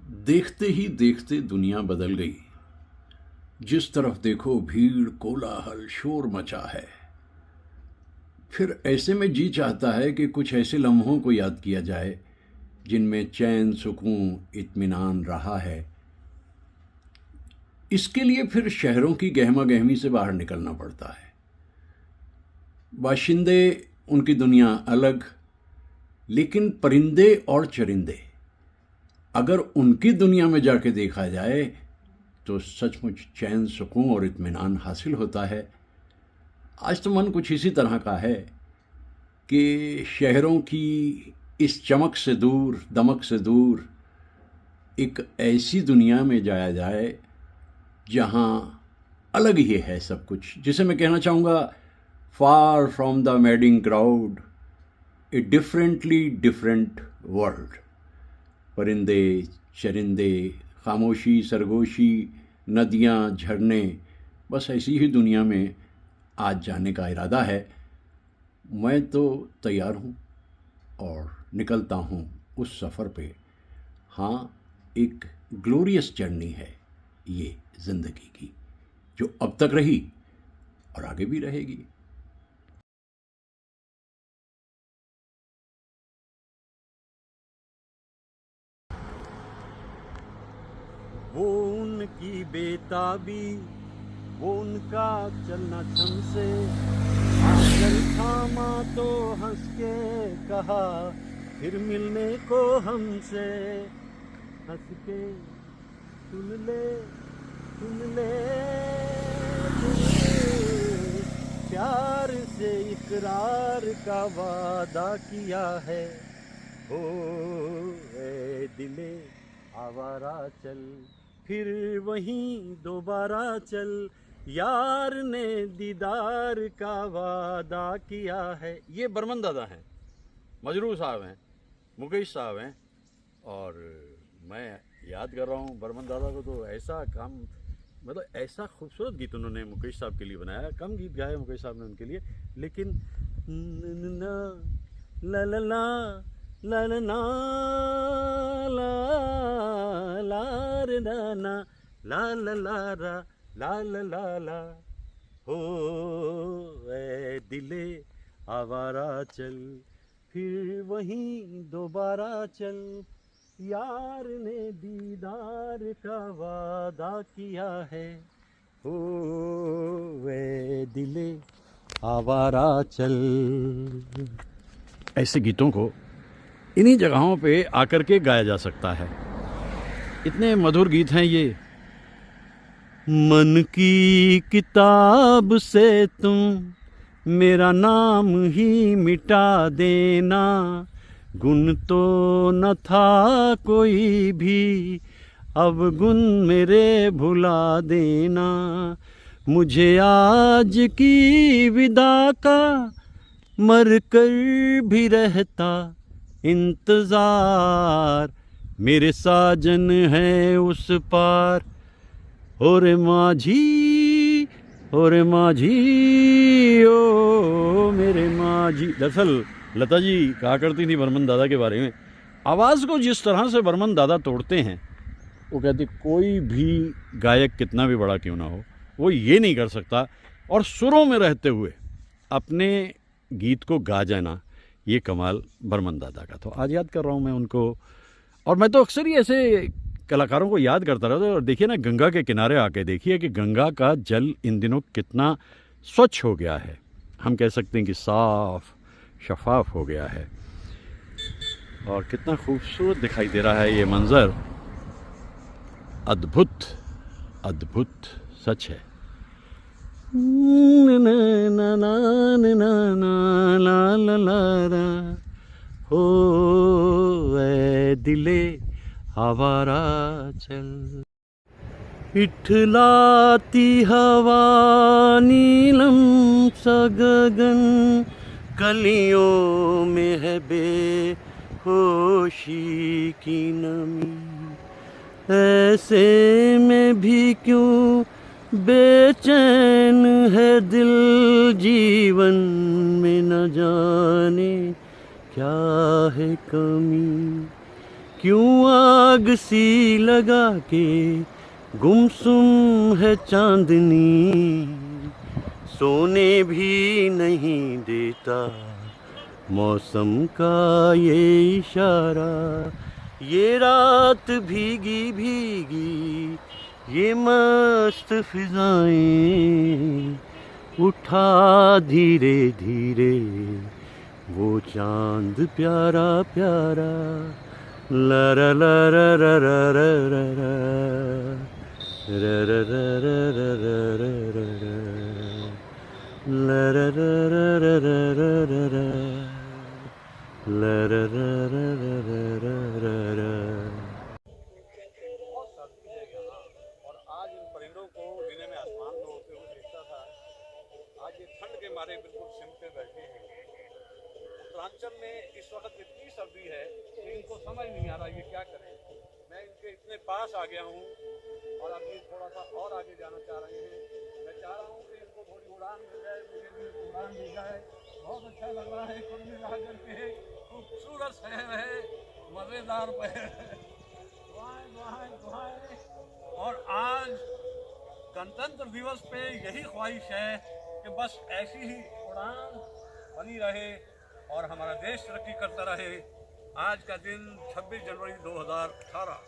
देखते ही देखते दुनिया बदल गई। जिस तरफ देखो भीड़, कोलाहल, शोर मचा है। फिर ऐसे में जी चाहता है कि कुछ ऐसे लम्हों को याद किया जाए जिनमें चैन, सुकून, इत्मीनान रहा है। इसके लिए फिर शहरों की गहमा गहमी से बाहर निकलना पड़ता है। बाशिंदे, उनकी दुनिया अलग, लेकिन परिंदे और चरिंदे, अगर उनकी दुनिया में जाके देखा जाए तो सचमुच चैन, सुकून और इत्मीनान हासिल होता है। आज तो मन कुछ इसी तरह का है कि शहरों की इस चमक से दूर, दमक से दूर एक ऐसी दुनिया में जाया जाए जहाँ अलग ही है सब कुछ, जिसे मैं कहना चाहूँगा far from the madding crowd, A differently different world. परिंदे, चरिंदे, खामोशी, सरगोशी, नदियाँ, झरने, बस ऐसी ही दुनिया में आज जाने का इरादा है। मैं तो तैयार हूँ और निकलता हूँ उस सफ़र पे। हाँ, एक ग्लोरियस जर्नी है ये ज़िंदगी की, जो अब तक रही और आगे भी रहेगी। वो उनकी बेताबी, वो उनका चलना छम से, आंचल थामा तो हंस के कहा फिर मिलने को हमसे। हंस के सुन ले, सुन ले, सुन ले, प्यार से इकरार का वादा किया है। ओ ए दिले आवारा चल, फिर वहीं दोबारा चल, यार ने दीदार का वादा किया है। ये बर्मन दादा हैं, मजरूर साहब हैं, मुकेश साहब हैं, और मैं याद कर रहा हूँ बर्मन दादा को। तो ऐसा काम, मतलब ऐसा खूबसूरत गीत उन्होंने मुकेश साहब के लिए बनाया। कम गीत गाए मुकेश साहब ने उनके लिए, लेकिन ला ला ला ला ला ला ला ला रे ना ना ला ला ला ला ला ला ला ला। हो ए दिले आवारा चल, फिर वहीं दोबारा चल, यार ने दीदार का वादा किया है। हो वे दिले आवारा चल। ऐसे गीतों को इन्हीं जगहों पे आकर के गाया जा सकता है। इतने मधुर गीत हैं ये। मन की किताब से तुम मेरा नाम ही मिटा देना, गुण तो न था कोई भी, अब गुण मेरे भुला देना। मुझे आज की विदा का मर कर भी रहता इंतजार, मेरे साजन है उस पार। ओरे माझी, ओरे माझी, ओ मेरे माझी। दरअसल लता जी कहा करती थी बर्मन दादा के बारे में, आवाज़ को जिस तरह से बर्मन दादा तोड़ते हैं, वो कहती कोई भी गायक कितना भी बड़ा क्यों ना हो, वो ये नहीं कर सकता। और सुरों में रहते हुए अपने गीत को गा जाना, ये कमाल बर्मन दादा का। तो आज याद कर रहा हूँ मैं उनको, और मैं तो अक्सर ही ऐसे कलाकारों को याद करता रहता हूँ। और देखिए ना, गंगा के किनारे आके देखिए कि गंगा का जल इन दिनों कितना स्वच्छ हो गया है। हम कह सकते हैं कि साफ शफाफ हो गया है, और कितना खूबसूरत दिखाई दे रहा है ये मंज़र। अद्भुत, अद्भुत सच है। हो ए दिले आवारा चल, इठलाती हवा नीलम सा गगन, कलियों में है बेहोशी की नमी। ऐसे में भी क्यों बेचैन है दिल, जीवन में न जाने क्या है कमी। क्यों आग सी लगा के गुमसुम है चांदनी, सोने भी नहीं देता मौसम का ये इशारा। ये रात भीगी भीगी ये मस्त फिजाएं, उठा धीरे धीरे वो चांद प्यारा प्यारा। ला रा ला रा रा रा रा रा रा रा रा रा रा रा रा रा रा ला रा रा रा रा रा रा रा रा ला रा रा रा रा रा रा रा। बहुत सर्दी है यहाँ और आज इन परिंदों को दिन में आसमान में होते हुए देखता था। आज ये ठंड के मारे बिल्कुल सिमटे बैठे हैं। उत्तरांचल में इस वक्त इतनी सर्दी है कि इनको समझ नहीं आ रहा ये क्या करें। मैं इनके इतने पास आ गया हूँ और अब ये थोड़ा सा और आगे जाना चाह रहे हैं। मैं चाह रहा हूँ कि इनको थोड़ी उड़ान मिल जाए, मुझे भी उड़ान मिल जाए। बहुत अच्छा लग रहा है कुल मिला करके। खूबसूरत शहर है, मज़ेदार शहर है। दुआएं दुआएं दुआएं। और आज गणतंत्र दिवस पे यही ख्वाहिश है कि बस ऐसी ही उड़ान बनी रहे और हमारा देश तरक्की करता रहे। आज का दिन 26 जनवरी 2018।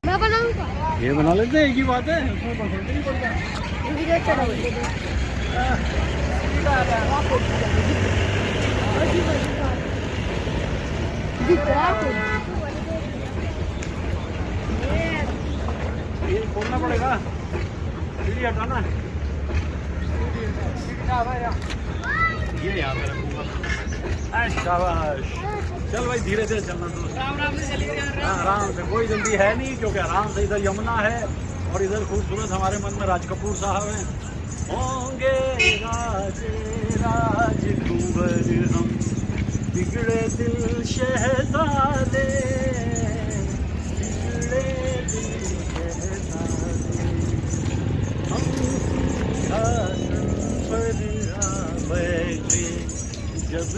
मैं बनाऊंगा। ये बना लेते हैं, एक ही बात है, उसमें कंसल्टेंट नहीं पड़ता। वीडियो चला ये खोलना पड़ेगा, सीढ़ी हटाना। ये यहाँ पे रखूंगा। शाबाश। चल भाई धीरे धीरे चलना तो। आराम से चलिए। आराम से, कोई जल्दी है नहीं क्योंकि आराम से इधर यमुना है और इधर खूबसूरत हमारे मन में राज कपूर साहब हैं। होंगे राजकुंवर हम बिगड़े दिल शहजादे,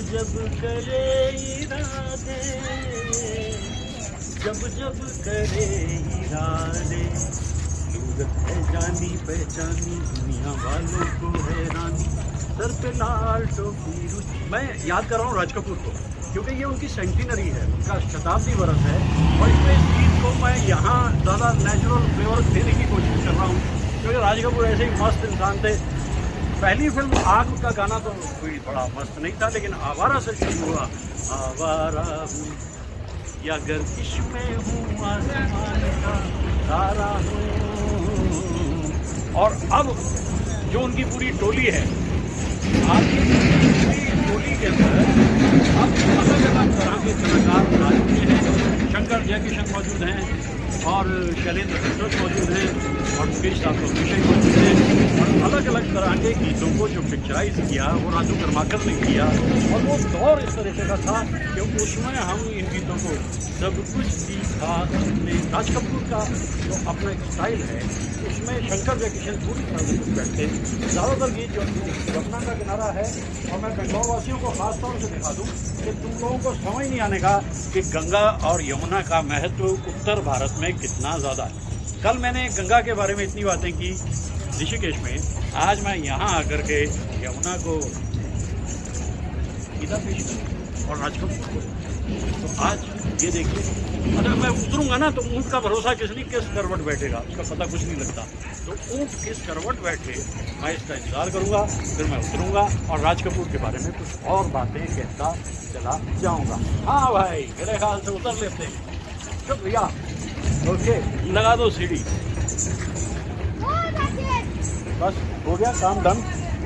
जब करे इरादे, जब जब करे इरादे, सूरत है जानी पहचानी, दुनिया वालों को हैरानी, सर पे लाल टोपी रुचि। मैं याद कर रहा हूँ राज कपूर को, क्योंकि ये उनकी सेंटिनरी है, उनका शताब्दी वर्ष है, और इसमें इस गीत को मैं यहाँ ज़्यादा नेचुरल फ्लेवर देने की कोशिश कर रहा हूँ, क्योंकि राज कपूर ऐसे ही मस्त इंसान थे। पहली फिल्म आग का गाना तो कोई बड़ा मस्त नहीं था, लेकिन आवारा से शुरू हुआ, आवारा हूँ या गर्दिश में हूँ, आसमान का तारा हूँ। और अब जो उनकी पूरी टोली है, आपकी पूरी टोली के अंदर अब अलग अलग तरह के कलाकार आ चुके हैं। शंकर जयकिशन मौजूद हैं, और शैलेंद्र दत्त मौजूद हैं, और मुकेश साहब विषय मौजूद हैं, और अलग अलग तरह के गीतों को जो पिक्चराइज किया वो राजू कर्माकर ने किया। और वो दौर इस तरीके का था कि उसमें हम इन गीतों को सब कुछ सीखा हमने। राज कपूर का जो अपना एक स्टाइल है, उसमें शंकर जयकिशन पूरी तरह से कुछ बैठते। ज़्यादातर गीत जो यमुना का किनारा है, और मैं बेंगलोर वासियों को खास तौर से दिखा दूँ कि तुम लोगों को समझ नहीं आने का कि गंगा और यमुना का महत्व उत्तर भारत में कितना ज़्यादा है। कल मैंने गंगा के बारे में इतनी बातें की ऋषिकेश में, आज मैं यहाँ आकर के यमुना को गीता पेश करूँ और राज कपूर को। तो आज ये देखिए, अगर मैं उतरूँगा ना तो ऊँट का भरोसा किस करवट बैठेगा, उसका पता कुछ नहीं लगता। तो ऊँट किस करवट बैठे, मैं इसका इंतज़ार करूँगा, फिर मैं उतरूँगा और राज कपूर के बारे में कुछ और बातें कहता चला जाऊँगा। हाँ भाई, मेरे ख्याल से उतर लेते हैं। शुक्रिया। ओके, लगा दो सीढ़ी। बस हो गया काम, done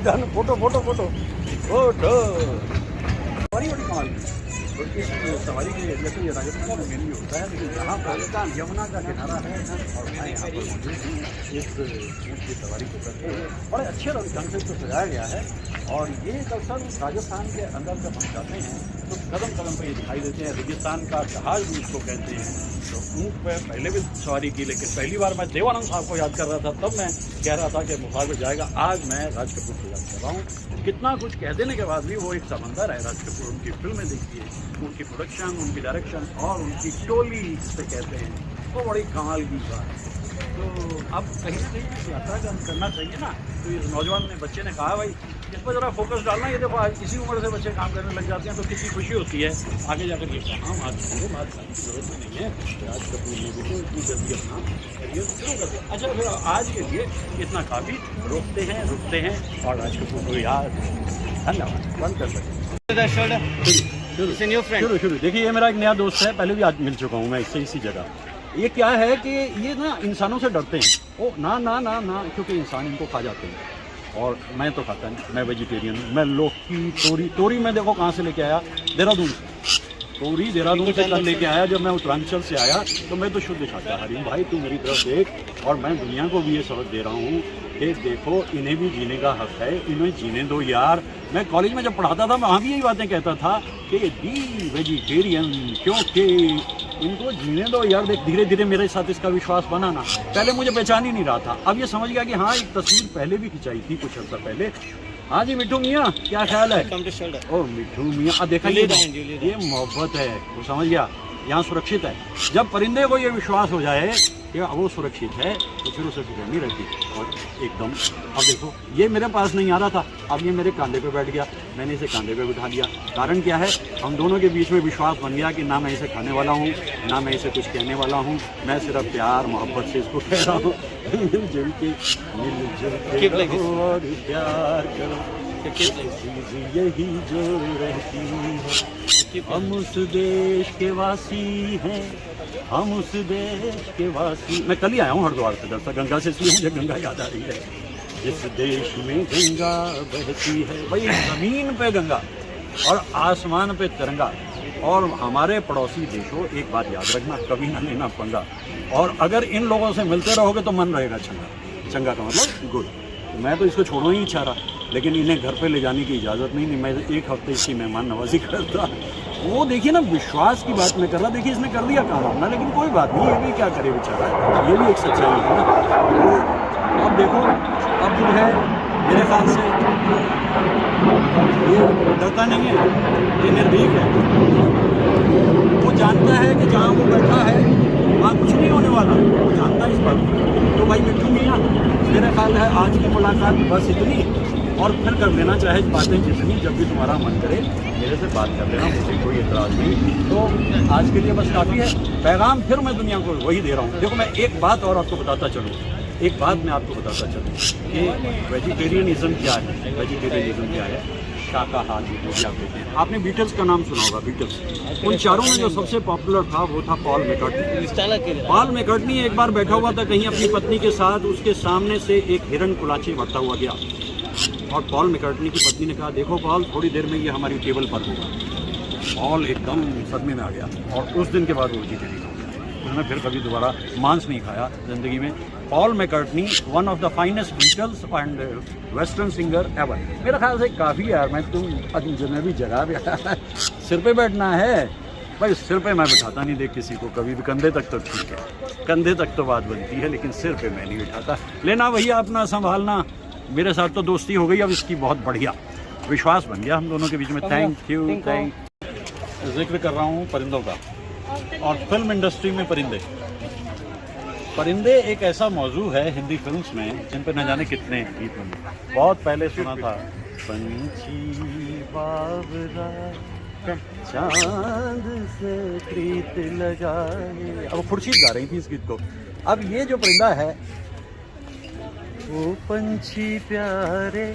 done. Photo photo photo photo. बड़ी बड़ी कमाल की। तो इस सवारी के जैसे ये राजस्थान में मेनली होता है, लेकिन यहाँ पर यमुना का किनारा है और मैं यहाँ पर मौजूद हूँ। इस ऊँट की सवारी को करके बड़े अच्छे ढंग से इसको सजाया गया है, और ये दरअसल राजस्थान के अंदर जब हम जाते हैं तो कदम कदम पर ये दिखाई देते हैं। रेगिस्तान का जहाज भी इसको कहते हैं। तो ऊँट पर पहले भी सवारी की, लेकिन पहली बार मैं देवानंद साहब को याद कर रहा था, तब मैं कह रहा था कि मुखार जाएगा। आज मैं राज कपूर को याद कर रहा हूँ। कितना कुछ कह देने के बाद भी वो एक समंदर है राज कपूर। उनकी फिल्में देखिए, उनकी प्रोडक्शन, उनकी डायरेक्शन और उनकी टोली जिसे कहते हैं, वो बड़ी कमाल की बात है। तो अब कहीं ना कहीं यात्रा का करना चाहिए ना। तो इस नौजवान बच्चे ने कहा, भाई इस पर ज़रा फोकस डालना। ये देखो आज इसी उम्र से बच्चे काम करने लग जाते हैं, तो कितनी खुशी होती है आगे जाकर। ये काम आज पूरे बात करने की जरूरत ही नहीं है। राज कपूर ने भी तो इतनी जल्दी अपना करियर शुरू कर दिया। अच्छा, फिर आज के लिए इतना काफ़ी। रुकते हैं और राज कपूर को याद। धन्यवाद। बंद कर सकते। शुरू। देखिए, ये मेरा एक नया दोस्त है, पहले भी आज मिल चुका हूँ मैं इससे इसी जगह। ये क्या है कि ये ना इंसानों से डरते हैं। ओ ना ना ना ना, क्योंकि इंसान इनको खा जाते हैं, और मैं तो खाता नहीं, मैं वेजिटेरियन हूँ। मैं लौकी तोरी मैं देखो कहाँ से लेके आया, देहरादून से। तोरी देहरादून से कल लेके आया। जब मैं उत्तरांचल से आया तो मैं तो शुद्ध शाकाहारी हूँ। भाई तू मेरी तरफ देख, और मैं दुनिया को भी ये सबक दे रहा हूँ कि देखो, इन्हें भी जीने का हक है, इन्हें जीने दो यार। मैं कॉलेज में जब पढ़ाता था, मैं वहाँ भी यही बातें कहता था कि बी वेजिटेरियन, क्योंकि इनको जीने दो यार। देख, धीरे धीरे मेरे साथ इसका विश्वास बना ना। पहले मुझे पहचान ही नहीं रहा था, अब ये समझ गया कि हाँ, एक तस्वीर पहले भी खिंचाई थी कुछ अर्सा पहले। हाँ जी मिठू मियाँ, क्या ख्याल है? ओ मिठू मियाँ, देखा ये मोहब्बत है, वो समझ गया यहाँ सुरक्षित है। जब परिंदे को ये विश्वास हो जाए कि वो सुरक्षित है, तो फिर उसे फिक्र नहीं रहती। और एकदम अब देखो, ये मेरे पास नहीं आ रहा था, अब ये मेरे कंधे पे बैठ गया, मैंने इसे कंधे पे बिठा लिया। कारण क्या है, हम दोनों के बीच में विश्वास बन गया कि ना मैं इसे खाने वाला हूँ, ना मैं इसे कुछ कहने वाला हूँ। मैं सिर्फ प्यार मोहब्बत से इसको कह रहा हूँ, मिलजुल के रहो और प्यार करो, यही जो रहती है। हम उस देश के वासी हैं, हम उस देश के वासी। मैं कल ही आया हूँ हरिद्वार से, दरअसल गंगा से, इसलिए मुझे गंगा याद आ रही है। जिस देश में गंगा बहती है, भाई जमीन पे गंगा और आसमान पे तिरंगा। और हमारे पड़ोसी देशों, एक बात याद रखना, कभी ना लेना पंगा। और अगर इन लोगों से मिलते रहोगे तो मन रहेगा चंगा। चंगा का मतलब गुड। मैं तो इसको छोड़ना ही चाह रहा, लेकिन इन्हें घर पे ले जाने की इजाज़त नहीं। मैं एक हफ्ते इसकी मेहमान नवाजी करता। वो देखिए ना, विश्वास की बात मैं कर रहा। देखिए इसने कर दिया काम अपना, लेकिन कोई बात नहीं, ये भी क्या करे बेचारा, ये भी एक सच्चाई है ना। तो अब देखो, अब जो है मेरे ख्याल से ये डरता नहीं है, ये निर्भीक है। वो जानता है कि जहाँ वो बैठा है वहाँ कुछ नहीं होने वाला, वो जानता है इस बात को। तो भाई मिट्टू मियाँ, मेरा ख्याल है आज की मुलाकात बस इतनी, और फिर कर लेना चाहे बातें जितनी, जब भी तुम्हारा मन करे मेरे से बात कर लेना, मुझे कोई एतराज़ नहीं। तो आज के लिए बस काफ़ी है। पैगाम फिर मैं दुनिया को वही दे रहा हूँ। देखो, मैं एक बात और आपको बताता चलूँ, एक बात मैं आपको बताता चलूँ कि वेजिटेरियनिज़म क्या है, वेजिटेरियनिज़म क्या है, शाकाहारी जो भी आप कहते हैं। आपने बीटल्स का नाम सुना होगा, बीटल्स। उन चारों में जो सबसे पॉपुलर था वो था पॉल मैककार्टनी। पॉल मैककार्टनी एक बार बैठा हुआ था कहीं अपनी पत्नी के साथ, उसके सामने से एक हिरन कुलाची बढ़ता हुआ गया, और पॉल मैककार्टनी की पत्नी ने कहा, देखो पॉल, थोड़ी देर में ये हमारी टेबल पर होगा। पॉल एकदम सदमे में आ गया, और उस दिन के बाद वो वेजिटेरियन हो गया। उसने फिर कभी दोबारा मांस नहीं खाया ज़िंदगी में। Paul McCartney, one of the finest Beatles and western singer ever. मेरा ख्याल से काफ़ी यार, मैं तुम अजनबी जगह पे सिर पे बैठना है भाई, सिर पे मैं बिठाता नहीं देख किसी को कभी भी। कंधे तक तो ठीक है, कंधे तक तो बात बनती है, लेकिन सिर पे मैं नहीं बिठाता। लेना भैया अपना संभालना। मेरे साथ तो दोस्ती हो गई अब इसकी, बहुत बढ़िया विश्वास बन गया हम दोनों के बीच में। Thank you. जिक्र कर रहा हूँ परिंदों का, और फिल्म इंडस्ट्री में परिंदे। परिंदे एक ऐसा मौजू है हिंदी फिल्म्स में जिन पर न जाने कितने गीत बने। बहुत पहले सुना था, पंछी बावरा चांद से प्रीत लगाए, अब खुर्शीद गा रही थी इस गीत को। अब ये जो परिंदा है, वो पंछी प्यारे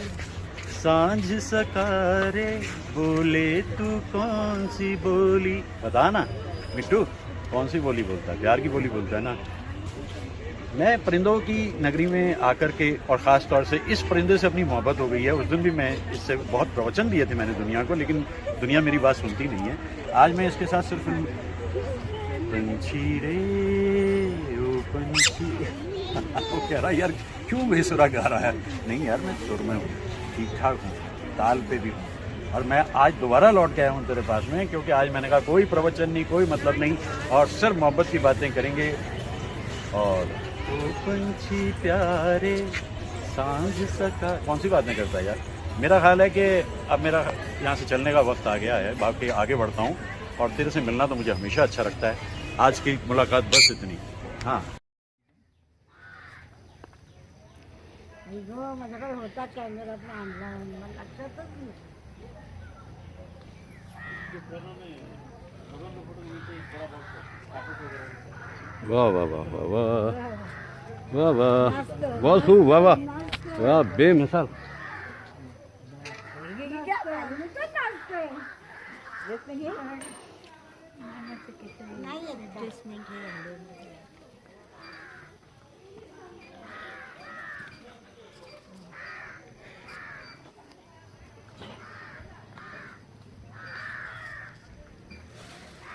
सांझ सकारे, बोले तू कौन सी बोली, बता ना मिट्टू, कौन सी बोली बोलता है? प्यार की बोली बोलता है ना। मैं परिंदों की नगरी में आकर के, और ख़ास तौर से इस परिंदे से अपनी मोहब्बत हो गई है। उस दिन भी मैं इससे बहुत प्रवचन दिए थे मैंने दुनिया को, लेकिन दुनिया मेरी बात सुनती नहीं है। आज मैं इसके साथ सिर्फ पंछी रे ओ पंछी वो कह रहा यार क्यों बेसुरा गा रहा है। नहीं यार, मैं सुर में हूँ, ठीक ठाक हूँ, ताल पे भी हूँ, और मैं आज दोबारा लौट के आया हूँ तेरे पास में, क्योंकि आज मैंने कहा कोई प्रवचन नहीं, कोई मतलब नहीं, और सिर्फ मोहब्बत की बातें करेंगे। और तो पंछी प्यारे सांझ सका, कौन सी बातें करता है यार। मेरा ख्याल है कि अब मेरा यहाँ से चलने का वक्त आ गया है, बाकी आगे बढ़ता हूँ, और तेरे से मिलना तो मुझे हमेशा अच्छा लगता है। आज की मुलाकात बस इतनी। हाँ, माझ्याकडे होता कॅमेरा पण आणला मला लक्षातच नाही. वाह वाह वाह वाह वाह वाह वाह, बहुत खूब, वाह वाह वाह, बेमिसाल।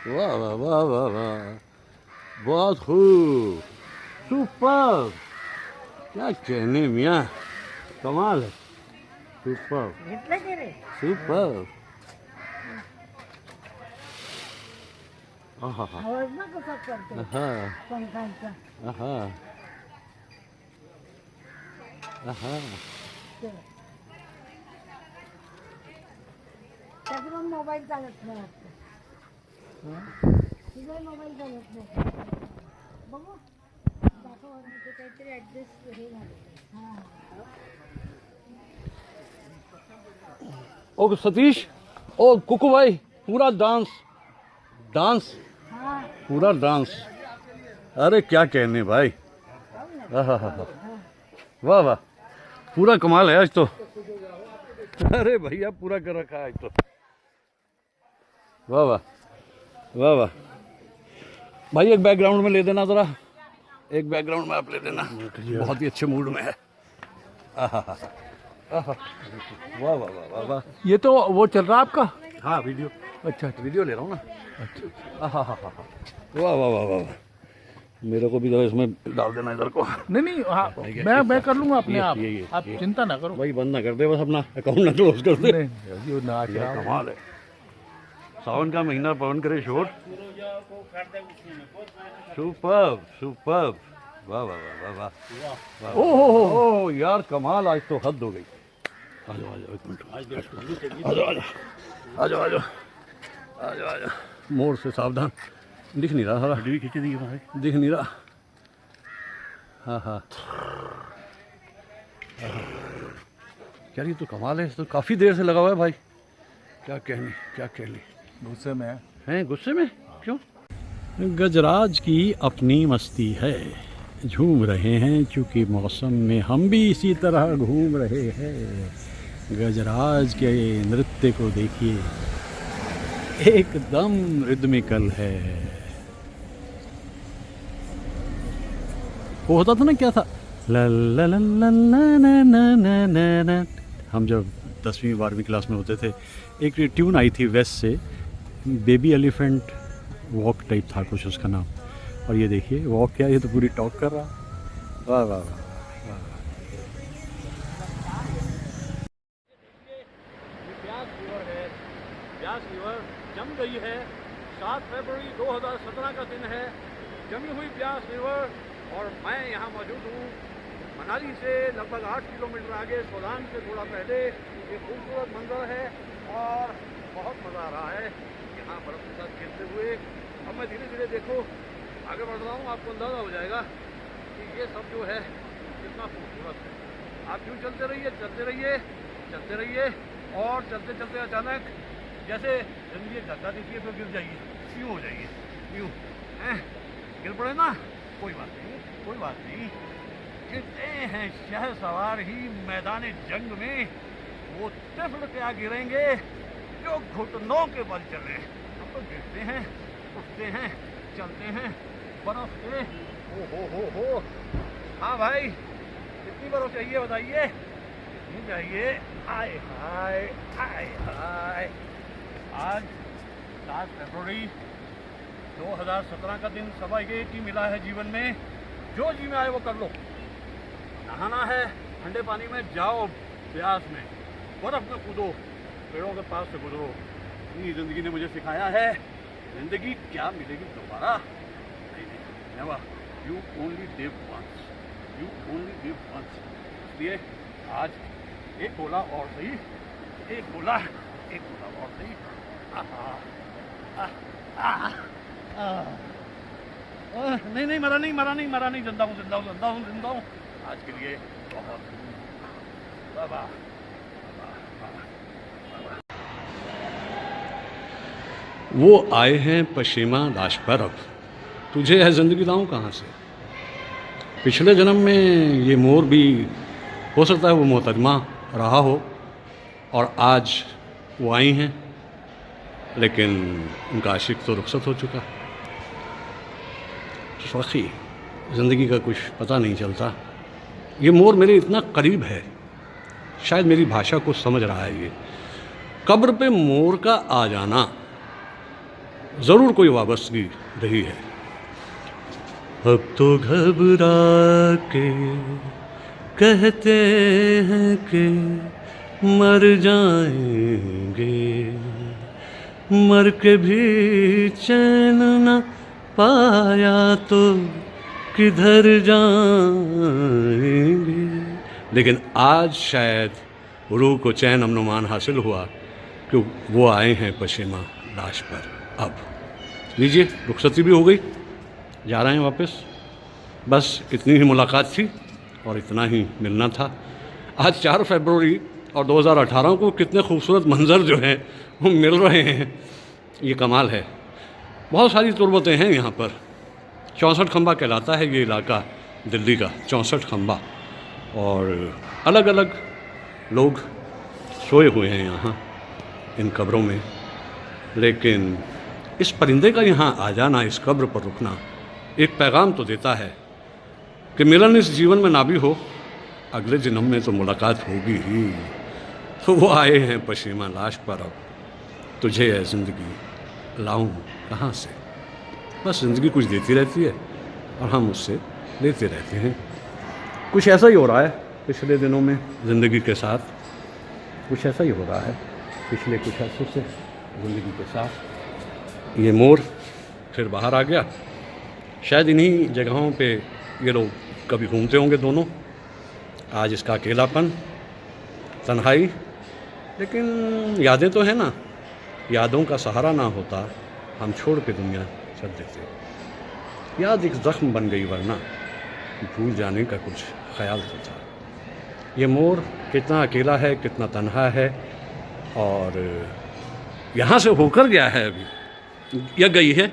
वाह वाह वाह वाह वाह, बहुत खूब, सुपर, क्या कहने मियाँ, कमाल है, सुपर सुपर। आहा हा आवाज ना कसा करतो आहा पंखांचा. आहा आहा, त्याचा पण मोबाईल चालत नाही वाटतं. तुझा मोबाईल चालत नाही. बघू दाखव, म्हणजे काहीतरी ॲडजस्ट हे झालं. हां, ओ सतीश, ओ कुकू भाई, पूरा डांस डांस, हां, पूरा डांस, अरे क्या कहने भाई, आहा हा, वाह वाह, पूरा कमाल है आज तो। अरे भैया पूरा कर रखा है आज तो, वाह वाह वाह वाह। भाई एक बैकग्राउंड में ले देना ज़रा, एक बैकग्राउंड में आप ले देना, बहुत ही अच्छे मूड में है। आहा हा, आहा, वाह वाह वाह वाह वाह। ये तो वो चल रहा है आपका? हाँ वीडियो, अच्छा, वीडियो ले रहा हूँ ना। अच्छा, आहा हा हा, वाह वाह वाह वाह, मेरे को भी जरा इसमें डाल देना इधर को। नहीं नहीं, हाँ, मैं कर लूँगा अपने आप, आप चिंता ना करो। भाई बंद ना कर दे, बस अपना अकाउंट ना क्लोज कर दे। नहीं, ये नाच रहा है। कमाल है, सावन का महीना पवन करे शोर, सुपर सुपर, वाह वाह वाह वाह वाह, ओह यार कमाल, आज तो हद हो गई, आ जाओ एक मिनट, आ जाओ आ जाओ आ जाओ आ जाओ आ जाओ। मोड़ से सावधान, दिख नहीं रहा सारा, वीडियो खींच दी भाई। दिख नहीं रहा। हाँ हाँ यार ये तो कमाल है, तो काफ़ी देर से लगा हुआ है भाई। क्या कहने गुस्से में है। हैं गुस्से में क्यों? गजराज की अपनी मस्ती है, झूम रहे हैं चूँकि मौसम में हम भी इसी तरह घूम रहे हैं। गजराज के नृत्य को देखिए, एकदम रिदमिकल है। वो होता था ना, क्या था, ला ला ला ला ला ना ना ना ना ना। हम जब 10वीं 12वीं क्लास में होते थे, एक ट्यून आई थी वेस्ट से, बेबी एलिफेंट वॉक टाइप था कुछ उसका नाम। और ये देखिए वॉक क्या, ये तो पूरी टॉक कर रहा। वाह वाह वाह। ब्यास रिवर जम गई है। 7 फरवरी 2017 का दिन है। जमी हुई ब्यास रिवर, और मैं यहाँ मौजूद हूँ मनाली से लगभग 8 किलोमीटर आगे, सोलान से थोड़ा पहले। ये खूबसूरत मंजर है और बहुत मज़ा आ रहा है यहाँ बर्फ़ के साथ खेलते हुए। अब मैं धीरे धीरे देखो आगे बढ़ रहा हूँ, आपको अंदाज़ा हो जाएगा कि ये सब जो है कितना खूबसूरत है। आप यूँ चलते रहिए और चलते चलते अचानक जैसे जिंदगी गड्ढा देखिए तो गिर जाइए, यूँ हो जाइए, यूँ गिर पड़े ना, कोई बात नहीं। गिरते हैं शहसवार ही मैदान जंग में, वो तिफल क्या गिरेंगे जो घुटनों के बल चले। हम तो गिरते हैं, उठते हैं, चलते हैं बर्फ के। हो हाँ भाई, कितनी बर्फ चाहिए बताइए? कितनी चाहिए? हाय हाय हाय हाय। आज 7 फरवरी 2017 का दिन। सवा ये ही मिला है जीवन में, जो जी में आए वो कर लो। नहाना है ठंडे पानी में, जाओ ब्यास में, बर्फ में कूदो, पेड़ों के पास से गुजरो। इतनी ज़िंदगी ने मुझे सिखाया है, ज़िंदगी क्या मिलेगी दोबारा? नहीं, never. You only live once. इसलिए आज एक गोला और सही, एक गोला और सही। नहीं, मरा नहीं, जिंदा हूँ। आज के लिए बहुत वाह। वो आए हैं पश्चिमा लाश पर, अब तुझे है ज़िंदगी लाऊं कहाँ से। पिछले जन्म में ये मोर भी हो सकता है वो मोहतरमा रहा हो, और आज वो आई हैं, लेकिन उनका आशिक तो रुखसत हो चुका। वाकई ज़िंदगी का कुछ पता नहीं चलता। ये मोर मेरे इतना करीब है, शायद मेरी भाषा को समझ रहा है। ये कब्र पे मोर का आ जाना ज़रूर कोई वाबस्तगी रही है। अब तो घबरा के कहते हैं कि मर जाएंगे, मर के भी चैन न पाया तो किधर जाएंगे। लेकिन आज शायद रूह को चैन अमन हासिल हुआ कि वो आए हैं पश्चिमा लाश पर। अब लीजिए, रुखसती भी हो गई, जा रहे हैं वापस। बस इतनी ही मुलाकात थी और इतना ही मिलना था। आज 4 फरवरी और 2018 को कितने खूबसूरत मंज़र जो हैं वो मिल रहे हैं, ये कमाल है। बहुत सारी तुरबतें हैं यहाँ पर। 64 खंबा कहलाता है ये इलाका दिल्ली का, 64 खंबा, और अलग अलग लोग सोए हुए हैं यहाँ इन कब्रों में। लेकिन इस परिंदे का यहाँ आ जाना, इस कब्र पर रुकना, एक पैगाम तो देता है कि मिलन इस जीवन में ना भी हो, अगले जन्म में तो मुलाकात होगी ही। तो वो आए हैं पश्चिमा लाश पर, अब तुझे है ज़िंदगी लाऊं कहाँ से। बस ज़िंदगी कुछ देती रहती है और हम उससे लेते रहते हैं। कुछ ऐसा ही हो रहा है पिछले दिनों में ज़िंदगी के साथ, कुछ ऐसा ही हो रहा है पिछले कुछ अर्सों से ज़िंदगी के साथ। ये मोर फिर बाहर आ गया। शायद इन्हीं जगहों पे ये लोग कभी घूमते होंगे दोनों। आज इसका अकेलापन तन्हाई, लेकिन यादें तो हैं ना, यादों का सहारा ना होता हम छोड़ के दुनिया चल देते। याद एक ज़ख्म बन गई, वरना भूल जाने का कुछ ख्याल तो था। ये मोर कितना अकेला है, कितना तन्हा है, और यहाँ से होकर गया है अभी, या गई है,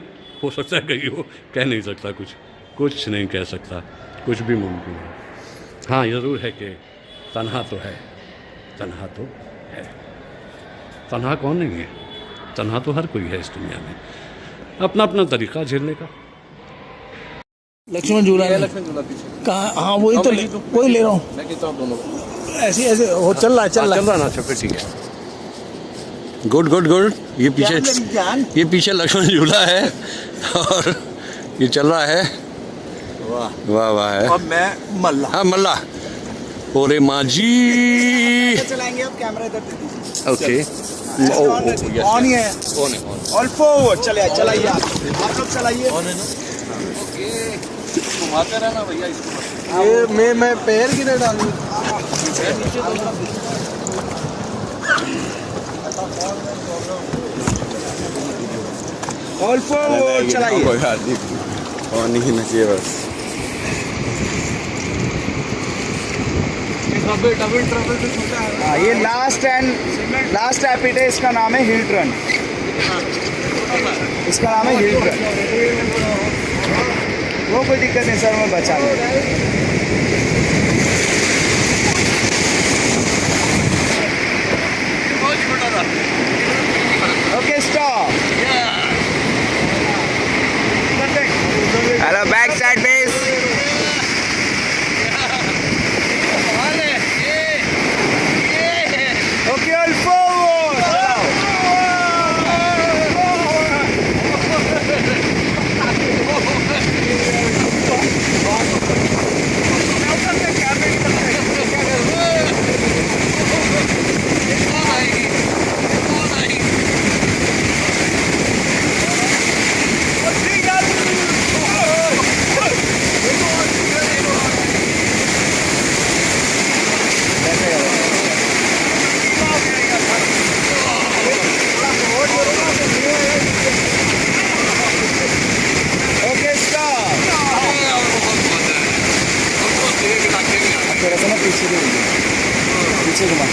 हो सकता है गई हो, कह नहीं सकता, कुछ नहीं कह सकता, कुछ भी मुमकिन है। हाँ, ज़रूर है कि तन्हा तो है, तन्हा तो है। तन्हा कौन नहीं है? तन्हा तो हर कोई है इस दुनिया में, अपना अपना तरीका झेलने का। लक्ष्मण झूला है, लक्ष्मण झूला पीछे कहाँ? हाँ वही तो वही ले रहा हूँ मैं, कहता हूँ दोनों ऐसे ऐसे हो चल रहा है ना। अच्छा फिर ठीक है, गुड गुड गुड। ये पीछे लक्ष्मण झूला है और ये चल रहा है। वाह वाह वाह है। और मैं मल्ला। हाँ मल्ला। ओरे माँ जी चलाएंगे आप, कैमरा इधर दे दीजिए। ओके ऑन ही है, ऑन है, ऑन। ऑल फॉरवर्ड चलाइए आप लोग चलाइए। ऑन है ना? ओके, घुमाते रहना भैया इसको। ये मैं पैर गिरे डालूं। ऑल फॉरवर्ड चलाइए। ऑन ही ना चाहिए बस। हाँ, ये लास्ट एपिड है, इसका नाम है हिल रन। इसका नाम है हिल रन। वो कोई दिक्कत नहीं सर, मैं बचा लूँगा। Okay stop. Hello back side base. Okay all forward. Okay stop. थोड़ा सा ना पीछे घुमा।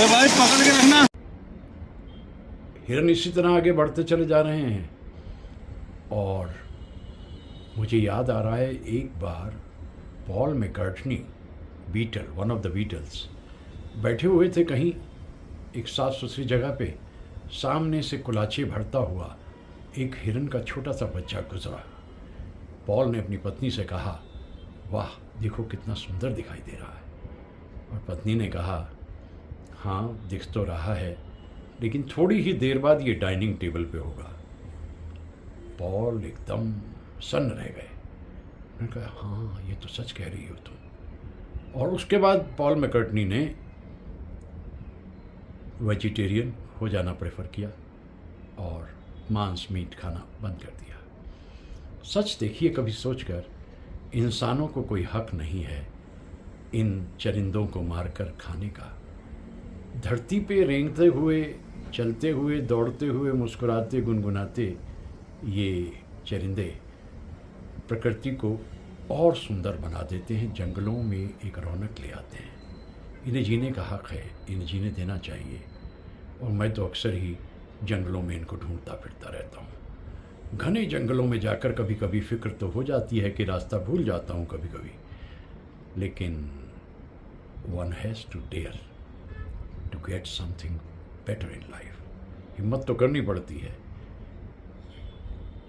भाई पकड़ के रखना। हिरन इसी तरह आगे बढ़ते चले जा रहे हैं, और मुझे याद आ रहा है एक बार Paul McCartney, Beatle, one of the Beatles, बैठे हुए थे कहीं एक साफ सुथरी जगह पे, सामने से कुलाचे भरता हुआ एक हिरन का छोटा सा बच्चा गुजरा। पॉल ने अपनी पत्नी से कहा, वाह देखो कितना सुंदर दिखाई दे रहा है। और पत्नी ने कहा, हाँ दिख तो रहा है, लेकिन थोड़ी ही देर बाद ये डाइनिंग टेबल पे होगा। पॉल एकदम सन्न रह गए। उन्होंने कहा, हाँ ये तो सच कह रही हो तुम। और उसके बाद पॉल मैककार्टनी ने वेजिटेरियन हो जाना प्रेफर किया और मांस मीट खाना बंद कर दिया। सच देखिए कभी सोचकर, इंसानों को कोई हक नहीं है इन चरिंदों को मारकर खाने का। धरती पे रेंगते हुए, चलते हुए, दौड़ते हुए, मुस्कुराते, गुनगुनाते ये चरिंदे प्रकृति को और सुंदर बना देते हैं, जंगलों में एक रौनक ले आते हैं। इन्हें जीने का हक है, इन्हें जीने देना चाहिए। और मैं तो अक्सर ही जंगलों में इनको ढूंढता फिरता रहता हूँ। घने जंगलों में जाकर कभी कभी फिक्र तो हो जाती है कि रास्ता भूल जाता हूँ कभी कभी, लेकिन one has to dare to get something better in life. हिम्मत तो करनी पड़ती है।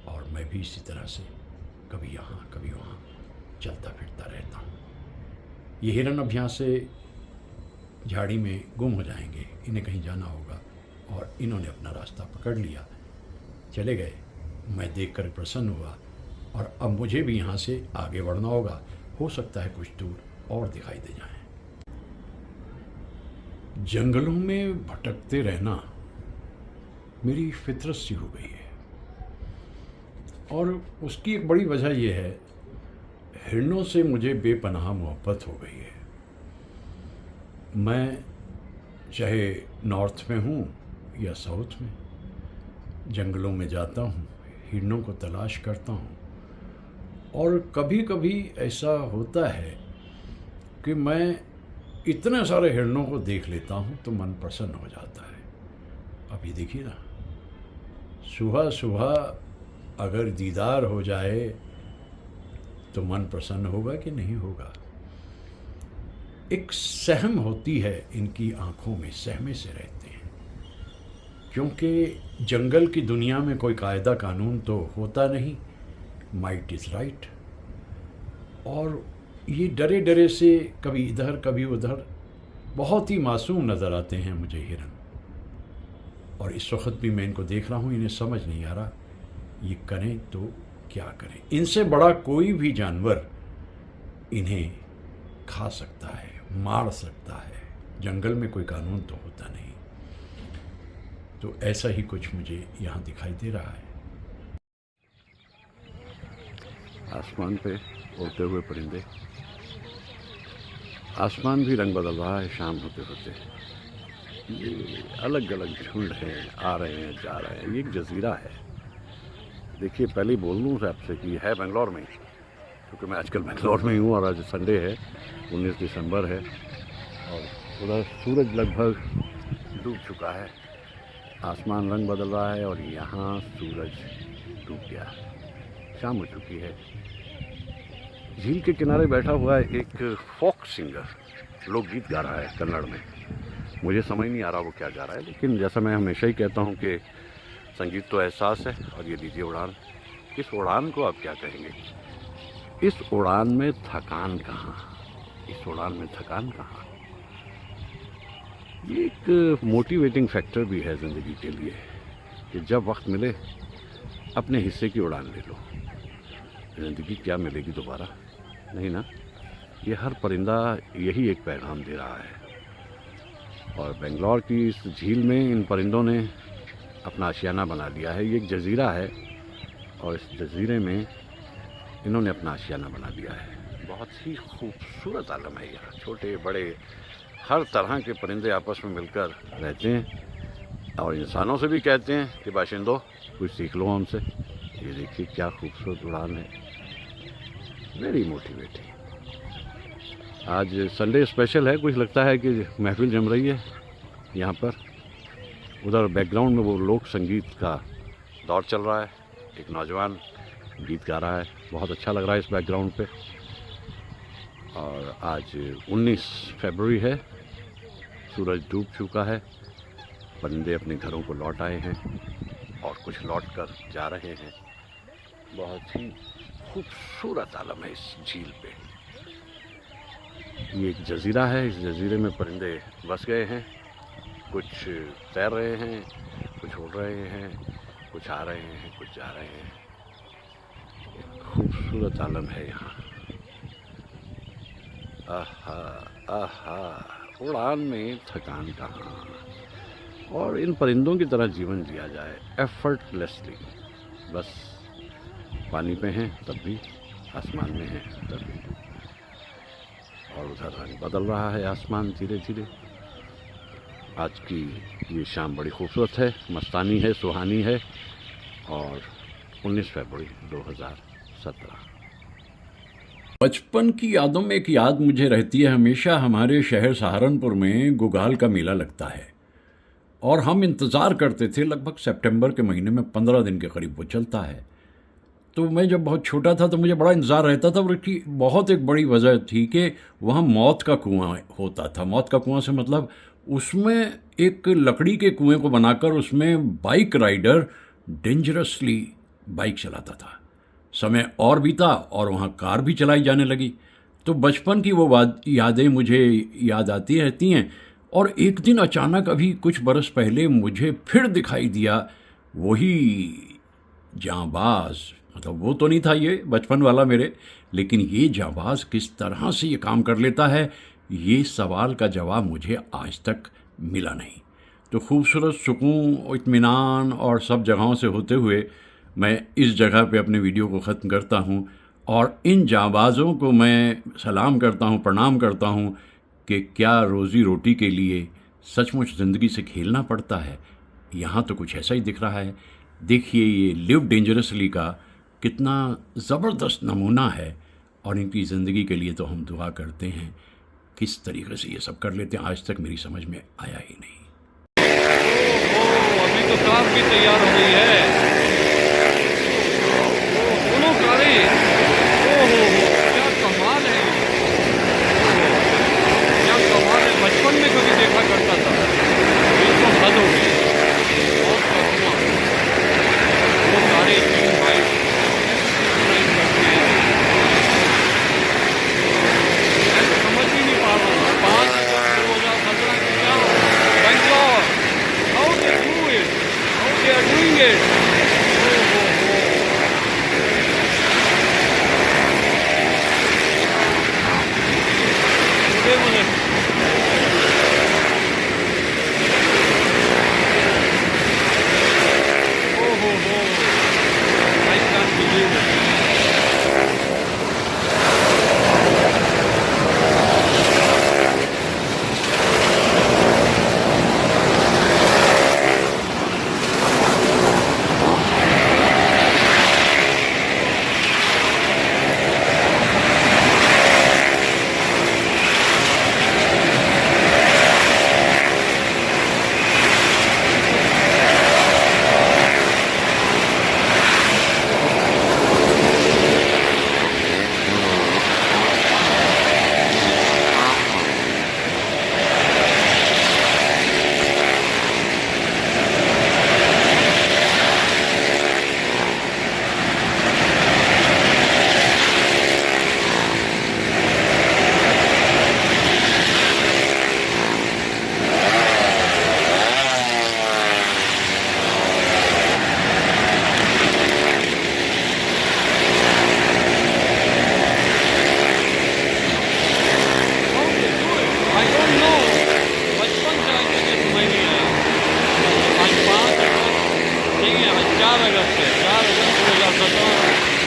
और मैं भी इसी तरह से कभी यहाँ कभी वहाँ चलता फिरता रहता हूँ। ये हिरन अब यहाँ से झाड़ी में गुम हो जाएंगे, इन्हें कहीं जाना होगा, और इन्होंने अपना रास्ता पकड़ लिया, चले गए। मैं देखकर प्रसन्न हुआ, और अब मुझे भी यहाँ से आगे बढ़ना होगा। हो सकता है कुछ दूर और दिखाई दे जाएं। जंगलों में भटकते रहना मेरी फितरत सी हो गई है। और उसकी एक बड़ी वजह यह है, हिरणों से मुझे बेपनाह मोहब्बत हो गई है। मैं चाहे नॉर्थ में हूँ या साउथ में, जंगलों में जाता हूँ, हिरणों को तलाश करता हूँ, और कभी कभी ऐसा होता है कि मैं इतने सारे हिरणों को देख लेता हूँ तो मन प्रसन्न हो जाता है। अभी देखिए ना, सुबह सुबह अगर दीदार हो जाए तो मन प्रसन्न होगा कि नहीं होगा। एक सहम होती है इनकी आंखों में, सहमे से रहते हैं, क्योंकि जंगल की दुनिया में कोई कायदा कानून तो होता नहीं, माइट इज़ राइट। और ये डरे डरे से कभी इधर कभी उधर बहुत ही मासूम नज़र आते हैं मुझे हिरन। और इस वक्त भी मैं इनको देख रहा हूँ, इन्हें समझ नहीं आ रहा ये करें तो क्या करें। इनसे बड़ा कोई भी जानवर इन्हें खा सकता है, मार सकता है, जंगल में कोई कानून तो होता नहीं। तो ऐसा ही कुछ मुझे यहाँ दिखाई दे रहा है। आसमान पे उड़ते हुए परिंदे, आसमान भी रंग बदल रहा है शाम होते होते। ये अलग अलग झुंड हैं, आ रहे हैं जा रहे हैं। ये एक जजीरा है। देखिए, पहले ही बोल दूँ आपसे कि है बेंगलोर में, क्योंकि मैं आजकल बेंगलोर में ही हूँ और आज संडे है, 19 दिसंबर है, और उधर सूरज लगभग डूब चुका है। आसमान रंग बदल रहा है और यहाँ सूरज डूब गया, शाम हो चुकी है। झील के किनारे बैठा हुआ है एक फोक सिंगर, लोकगीत गा रहा है कन्नड़ में। मुझे समझ नहीं आ रहा वो क्या गा रहा है, लेकिन जैसा मैं हमेशा ही कहता हूँ कि संगीत तो एहसास है। और ये लीजिए उड़ान। इस उड़ान को आप क्या कहेंगे? इस उड़ान में थकान कहाँ? इस उड़ान में थकान कहाँ? ये एक मोटिवेटिंग फैक्टर भी है ज़िंदगी के लिए कि जब वक्त मिले अपने हिस्से की उड़ान ले लो। ज़िंदगी क्या मिलेगी दोबारा? नहीं ना। ये हर परिंदा यही एक पैगाम दे रहा है। और बेंगलोर की इस झील में इन परिंदों ने अपना आशियाना बना लिया है। ये एक जजीरा है और इस जजीरे में इन्होंने अपना आशियाना बना लिया है। बहुत ही खूबसूरत आलम है यहाँ। छोटे बड़े हर तरह के परिंदे आपस में मिलकर रहते हैं और इंसानों से भी कहते हैं कि बाशिंदों कुछ सीख लो हमसे। ये देखिए क्या खूबसूरत उड़ान है, वेरी मोटिवेटिंग। आज संडे स्पेशल है, कुछ लगता है कि महफिल जम रही है यहाँ पर। उधर बैकग्राउंड में वो लोक संगीत का दौर चल रहा है, एक नौजवान गीत गा रहा है, बहुत अच्छा लग रहा है इस बैकग्राउंड पे। और आज 19 फरवरी है, सूरज डूब चुका है, परिंदे अपने घरों को लौट आए हैं और कुछ लौट कर जा रहे हैं। बहुत ही खूबसूरत आलम है इस झील पे। ये एक जजीरा है, इस जजीरे में परिंदे बस गए हैं। कुछ तैर रहे हैं, कुछ उड़ रहे हैं, कुछ आ रहे हैं, कुछ जा रहे हैं। खूबसूरत आलम है यहाँ। आहा आहा, उड़ान में थकान कहाँ। और इन परिंदों की तरह जीवन जिया जाए, एफर्टलेसली। बस पानी पे हैं तब भी, आसमान में हैं तब भी। और उधर रंग बदल रहा है आसमान धीरे धीरे। आज की ये शाम बड़ी खूबसूरत है, मस्तानी है, सुहानी है। और 19 फरवरी 2017। बचपन की यादों में एक याद मुझे रहती है हमेशा। हमारे शहर सहारनपुर में गुगाल का मेला लगता है और हम इंतज़ार करते थे। लगभग सितंबर के महीने में 15 दिन के करीब वो चलता है। तो मैं जब बहुत छोटा था तो मुझे बड़ा इंतज़ार रहता था। और इसकी बहुत एक बड़ी वजह थी कि वहाँ मौत का कुआं होता था। मौत का कुआं से मतलब उसमें एक लकड़ी के कुएं को बनाकर उसमें बाइक राइडर डेंजरसली बाइक चलाता था। समय और बीता और वहाँ कार भी चलाई जाने लगी। तो बचपन की वो यादें मुझे याद आती रहती हैं। और एक दिन अचानक अभी कुछ बरस पहले मुझे फिर दिखाई दिया वही जांबाज। मतलब वो तो नहीं था ये बचपन वाला मेरे, लेकिन ये जांबाज किस तरह से ये काम कर लेता है, ये सवाल का जवाब मुझे आज तक मिला नहीं। तो खूबसूरत सुकून और इत्मीनान और सब जगहों से होते हुए मैं इस जगह पे अपने वीडियो को ख़त्म करता हूँ और इन जांबाज़ों को मैं सलाम करता हूँ, प्रणाम करता हूँ कि क्या रोज़ी रोटी के लिए सचमुच ज़िंदगी से खेलना पड़ता है। यहाँ तो कुछ ऐसा ही दिख रहा है। देखिए ये लिव डेंजरसली का कितना ज़बरदस्त नमूना है और इनकी ज़िंदगी के लिए तो हम दुआ करते हैं। किस तरीके से ये सब कर लेते हैं आज तक मेरी समझ में आया ही नहीं। अभी तो कार भी तैयार हो गई है। दोनों कारें, ओहो क्या कमाल है, क्या कमाल है। बचपन में कभी देखा करता था, ये तो हद हो गई। बहुत कमाल। वो कारें इतनी वाइट समझ ही नहीं पा रहा हूँ। 5/2017 की क्या Bangalore, how they do it, how they are doing it. Today मुझे I can't believe it.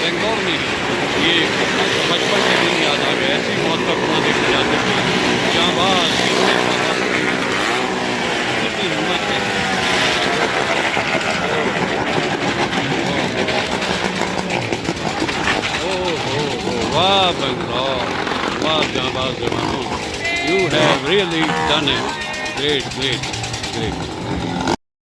Bangalore में ये बचपन के दिन याद आ गए। ऐसी मौत का कुआं देखा जाते थे। जांबाज कितनी हिम्मत है। वाह बेंगलोर, वाह जांबाज जवानों, you have really done it. Great great great.